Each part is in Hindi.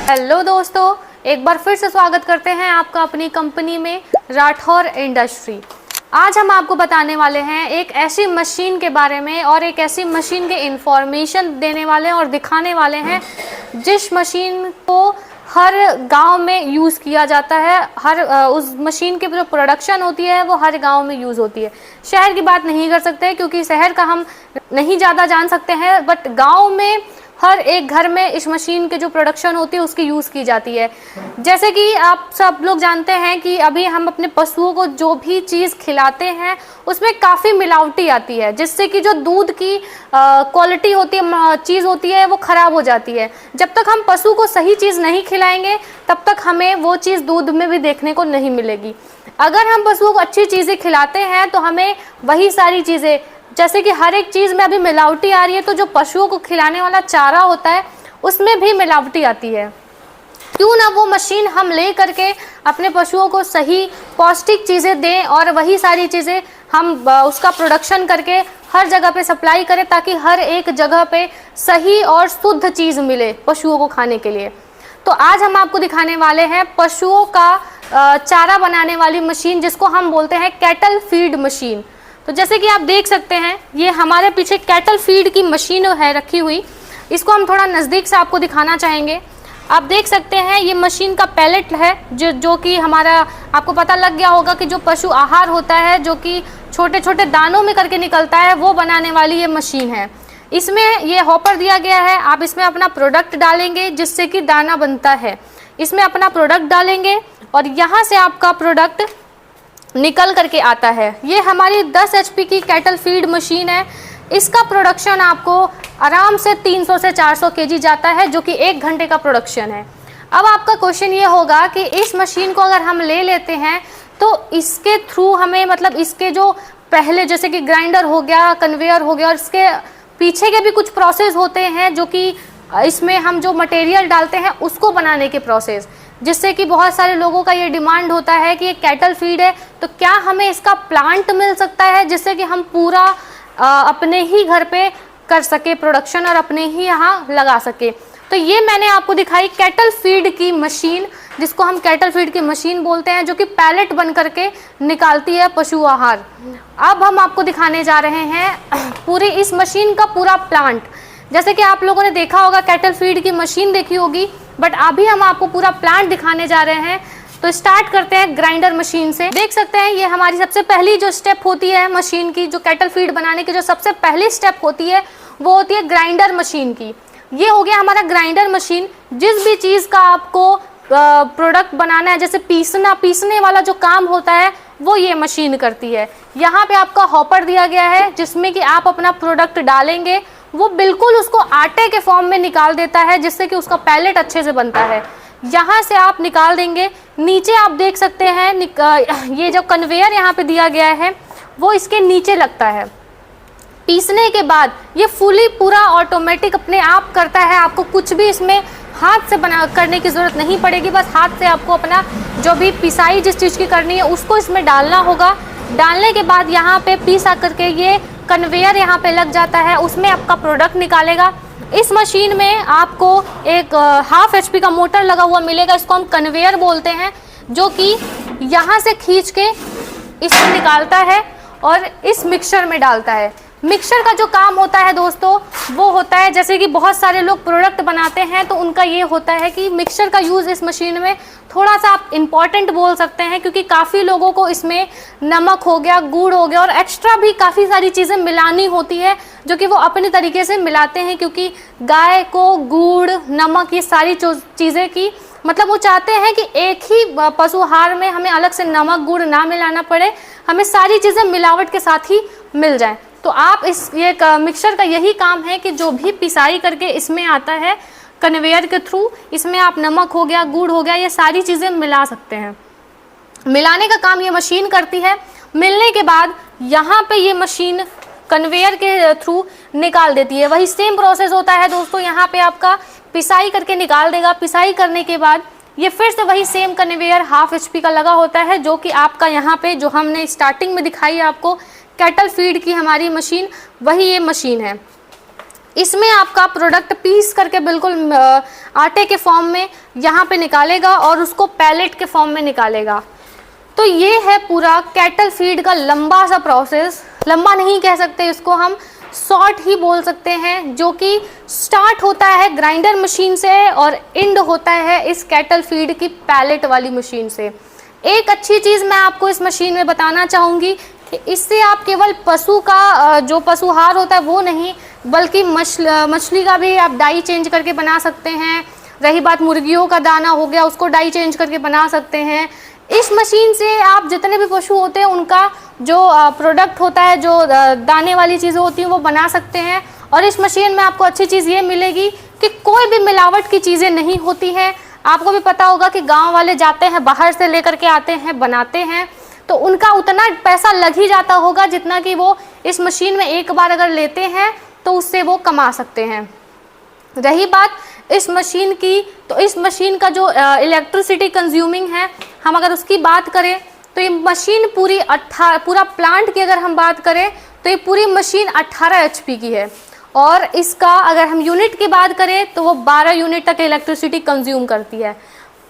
हेलो दोस्तों, एक बार फिर से स्वागत करते हैं आपका अपनी कंपनी में राठौर इंडस्ट्री। आज हम आपको बताने वाले हैं एक ऐसी मशीन के बारे में और एक ऐसी मशीन के इंफॉर्मेशन देने वाले हैं और दिखाने वाले हैं जिस मशीन को हर गांव में यूज़ किया जाता है। उस मशीन की जो प्रोडक्शन होती है वो हर गांव में यूज़ होती है। शहर की बात नहीं कर सकते क्योंकि शहर का हम नहीं ज़्यादा जान सकते हैं, बट गांव में हर एक घर में इस मशीन की जो प्रोडक्शन होती है उसकी यूज़ की जाती है। जैसे कि आप सब लोग जानते हैं कि अभी हम अपने पशुओं को जो भी चीज़ खिलाते हैं उसमें काफ़ी मिलावटी आती है, जिससे कि जो दूध की क्वालिटी होती है, चीज़ होती है, वो ख़राब हो जाती है। जब तक हम पशु को सही चीज़ नहीं खिलाएंगे तब तक हमें वो चीज़ दूध में भी देखने को नहीं मिलेगी। अगर हम पशुओं को अच्छी चीज़ें खिलाते हैं तो हमें वही सारी चीज़ें, जैसे कि हर एक चीज़ में अभी मिलावटी आ रही है, तो जो पशुओं को खिलाने वाला चारा होता है उसमें भी मिलावटी आती है। क्यों ना वो मशीन हम ले करके अपने पशुओं को सही पौष्टिक चीज़ें दें और वही सारी चीज़ें हम उसका प्रोडक्शन करके हर जगह पे सप्लाई करें, ताकि हर एक जगह पे सही और शुद्ध चीज़ मिले पशुओं को खाने के लिए। तो आज हम आपको दिखाने वाले हैं पशुओं का चारा बनाने वाली मशीन, जिसको हम बोलते हैं कैटल फीड मशीन। तो जैसे कि आप देख सकते हैं, ये हमारे पीछे कैटल फीड की मशीन है रखी हुई। इसको हम थोड़ा नज़दीक से आपको दिखाना चाहेंगे। आप देख सकते हैं ये मशीन का पैलेट है, जो कि हमारा आपको पता लग गया होगा कि जो पशु आहार होता है, जो कि छोटे छोटे दानों में करके निकलता है, वो बनाने वाली ये मशीन है। इसमें ये हॉपर दिया गया है, आप इसमें अपना प्रोडक्ट डालेंगे जिससे कि दाना बनता है। इसमें अपना प्रोडक्ट डालेंगे और यहाँ से आपका प्रोडक्ट निकल करके आता है। ये हमारी 10 HP की कैटल फीड मशीन है। इसका प्रोडक्शन आपको आराम से 300 से 400 kg जाता है, जो कि 1 घंटे का प्रोडक्शन है। अब आपका क्वेश्चन ये होगा कि इस मशीन को अगर हम ले लेते हैं तो इसके थ्रू हमें, मतलब इसके जो पहले जैसे कि ग्राइंडर हो गया, कन्वेयर हो गया, और इसके पीछे के भी कुछ प्रोसेस होते हैं जो कि इसमें हम जो मटेरियल डालते हैं उसको बनाने के प्रोसेस, जिससे कि बहुत सारे लोगों का ये डिमांड होता है कि ये कैटल फीड है तो क्या हमें इसका प्लांट मिल सकता है, जिससे कि हम पूरा अपने ही घर पे कर सके प्रोडक्शन और अपने ही यहाँ लगा सके। तो ये मैंने आपको दिखाई कैटल फीड की मशीन, जिसको हम कैटल फीड की मशीन बोलते हैं, जो कि पैलेट बन करके निकालती है पशु आहार। अब हम आपको दिखाने जा रहे हैं पूरी इस मशीन का पूरा प्लांट। जैसे कि आप लोगों ने देखा होगा, कैटल फीड की मशीन देखी होगी, बट अभी हम आपको पूरा प्लांट दिखाने जा रहे हैं। तो स्टार्ट करते हैं ग्राइंडर मशीन से। देख सकते हैं ये हमारी सबसे पहली जो स्टेप होती है मशीन की, जो कैटल फीड बनाने की जो सबसे पहली स्टेप होती है वो होती है ग्राइंडर मशीन की। ये हो गया हमारा ग्राइंडर मशीन। जिस भी चीज़ का आपको प्रोडक्ट बनाना है, जैसे पीसने वाला जो काम होता है वो ये मशीन करती है। यहाँ पे आपका हॉपर दिया गया है जिसमें कि आप अपना प्रोडक्ट डालेंगे, वो बिल्कुल उसको आटे के फॉर्म में निकाल देता है, जिससे कि उसका पैलेट अच्छे से बनता है। यहाँ से आप निकाल देंगे। नीचे आप देख सकते हैं ये जो कन्वेयर यहाँ पे दिया गया है वो इसके नीचे लगता है। पीसने के बाद ये फुली पूरा ऑटोमेटिक अपने आप करता है। आपको कुछ भी इसमें हाथ से करने की ज़रूरत नहीं पड़ेगी। बस हाथ से आपको अपना जो भी पिसाई जिस चीज़ की करनी है उसको इसमें डालना होगा। डालने के बाद यहाँ पे पीस आकर के ये कन्वेयर यहाँ पे लग जाता है, उसमें आपका प्रोडक्ट निकालेगा। इस मशीन में आपको एक 1/2 HP का मोटर लगा हुआ मिलेगा, इसको हम कन्वेयर बोलते हैं, जो कि यहाँ से खींच के इसको निकालता है और इस मिक्सचर में डालता है। मिक्सचर का जो काम होता है दोस्तों वो होता है, जैसे कि बहुत सारे लोग प्रोडक्ट बनाते हैं तो उनका ये होता है कि मिक्सचर का यूज़ इस मशीन में थोड़ा सा आप इम्पॉर्टेंट बोल सकते हैं, क्योंकि काफ़ी लोगों को इसमें नमक हो गया, गुड़ हो गया और एक्स्ट्रा भी काफ़ी सारी चीज़ें मिलानी होती है, जो कि वो अपने तरीके से मिलाते हैं। क्योंकि गाय को गुड़, नमक, ये सारी चीज़ें की मतलब वो चाहते हैं कि एक ही पशु आहार में हमें अलग से नमक गुड़ ना मिलाना पड़े, हमें सारी चीज़ें मिलावट के साथ ही मिल जाए। तो आप ये मिक्सचर का यही काम है कि जो भी पिसाई करके इसमें आता है कन्वेयर के थ्रू, इसमें आप नमक हो गया, गुड़ हो गया, ये सारी चीज़ें मिला सकते हैं। मिलाने का काम ये मशीन करती है। मिलने के बाद यहाँ पे ये मशीन कन्वेयर के थ्रू निकाल देती है। वही सेम प्रोसेस होता है दोस्तों, यहाँ पे आपका पिसाई करके निकाल देगा। पिसाई करने के बाद ये फिर से वही सेम कन्वेयर 1/2 HP का लगा होता है, जो कि आपका यहाँ पे जो हमने स्टार्टिंग में दिखाई आपको कैटल फीड की हमारी मशीन, वही ये मशीन है। इसमें आपका प्रोडक्ट पीस करके बिल्कुल आटे के फॉर्म में यहाँ पे निकालेगा और उसको पैलेट के फॉर्म में निकालेगा। तो ये है पूरा कैटल फीड का लंबा सा प्रोसेस। लंबा नहीं कह सकते इसको, हम शॉर्ट ही बोल सकते हैं, जो कि स्टार्ट होता है ग्राइंडर मशीन से और एंड होता है इस कैटल फीड की पैलेट वाली मशीन से। एक अच्छी चीज़ मैं आपको इस मशीन में बताना चाहूँगी कि इससे आप केवल पशु का जो पशुहार होता है वो नहीं, बल्कि मछली का भी आप डाई चेंज करके बना सकते हैं। रही बात मुर्गियों का दाना हो गया, उसको डाई चेंज करके बना सकते हैं। इस मशीन से आप जितने भी पशु होते हैं उनका जो प्रोडक्ट होता है, जो दाने वाली चीज़ें होती हैं वो बना सकते हैं। और इस मशीन में आपको अच्छी चीज़ ये मिलेगी कि कोई भी मिलावट की चीज़ें नहीं होती हैं। आपको भी पता होगा कि गांव वाले जाते हैं, बाहर से लेकर के आते हैं, बनाते हैं, तो उनका उतना पैसा लग ही जाता होगा जितना कि वो इस मशीन में एक बार अगर लेते हैं तो उससे वो कमा सकते हैं। रही बात इस मशीन की, तो इस मशीन का जो इलेक्ट्रिसिटी कंज्यूमिंग है, हम अगर उसकी बात करें तो ये मशीन पूरा प्लांट की अगर हम बात करें तो ये पूरी मशीन 18 HP की है। और इसका अगर हम यूनिट की बात करें तो वो 12 यूनिट तक इलेक्ट्रिसिटी कंज्यूम करती है।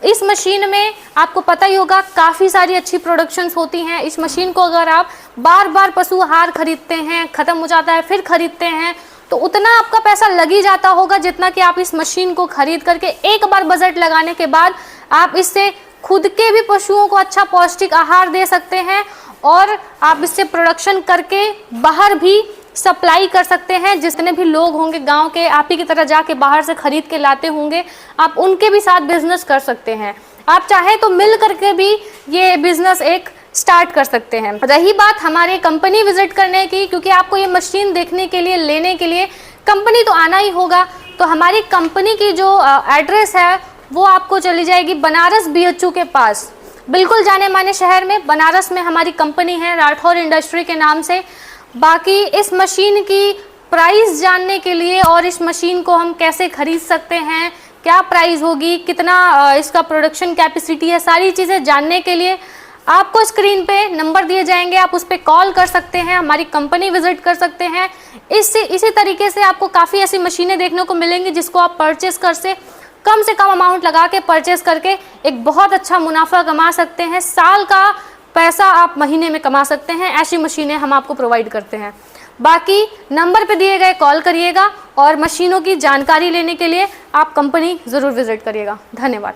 इस मशीन में आपको पता ही होगा काफ़ी सारी अच्छी प्रोडक्शंस होती हैं। इस मशीन को अगर आप बार बार पशु आहार खरीदते हैं, ख़त्म हो जाता है, फिर खरीदते हैं, तो उतना आपका पैसा लग ही जाता होगा जितना कि आप इस मशीन को खरीद करके एक बार बजट लगाने के बाद आप इससे खुद के भी पशुओं को अच्छा पौष्टिक आहार दे सकते हैं और आप इससे प्रोडक्शन करके बाहर भी सप्लाई कर सकते हैं। जितने भी लोग होंगे गांव के, आप ही की तरह जाके बाहर से खरीद के लाते होंगे, आप उनके भी साथ बिजनेस कर सकते हैं। आप चाहें तो मिल करके भी ये बिजनेस एक स्टार्ट कर सकते हैं। रही बात हमारे कंपनी विजिट करने की, क्योंकि आपको ये मशीन देखने के लिए, लेने के लिए कंपनी तो आना ही होगा, तो हमारी कंपनी की जो एड्रेस है वो आपको चली जाएगी बनारस BHU के पास, बिल्कुल जाने माने शहर में। बनारस में हमारी कंपनी है राठौर इंडस्ट्री के नाम से। बाकी इस मशीन की प्राइस जानने के लिए और इस मशीन को हम कैसे खरीद सकते हैं, क्या प्राइस होगी, कितना इसका प्रोडक्शन कैपेसिटी है, सारी चीज़ें जानने के लिए आपको स्क्रीन पे नंबर दिए जाएंगे, आप उस पर कॉल कर सकते हैं, हमारी कंपनी विजिट कर सकते हैं। इसी तरीके से आपको काफ़ी ऐसी मशीनें देखने को मिलेंगी जिसको आप परचेस कर से कम अमाउंट लगा के परचेस करके एक बहुत अच्छा मुनाफा कमा सकते हैं। साल का पैसा आप महीने में कमा सकते हैं। ऐसी मशीनें हम आपको प्रोवाइड करते हैं। बाकी नंबर पे दिए गए कॉल करिएगा और मशीनों की जानकारी लेने के लिए आप कंपनी ज़रूर विजिट करिएगा। धन्यवाद।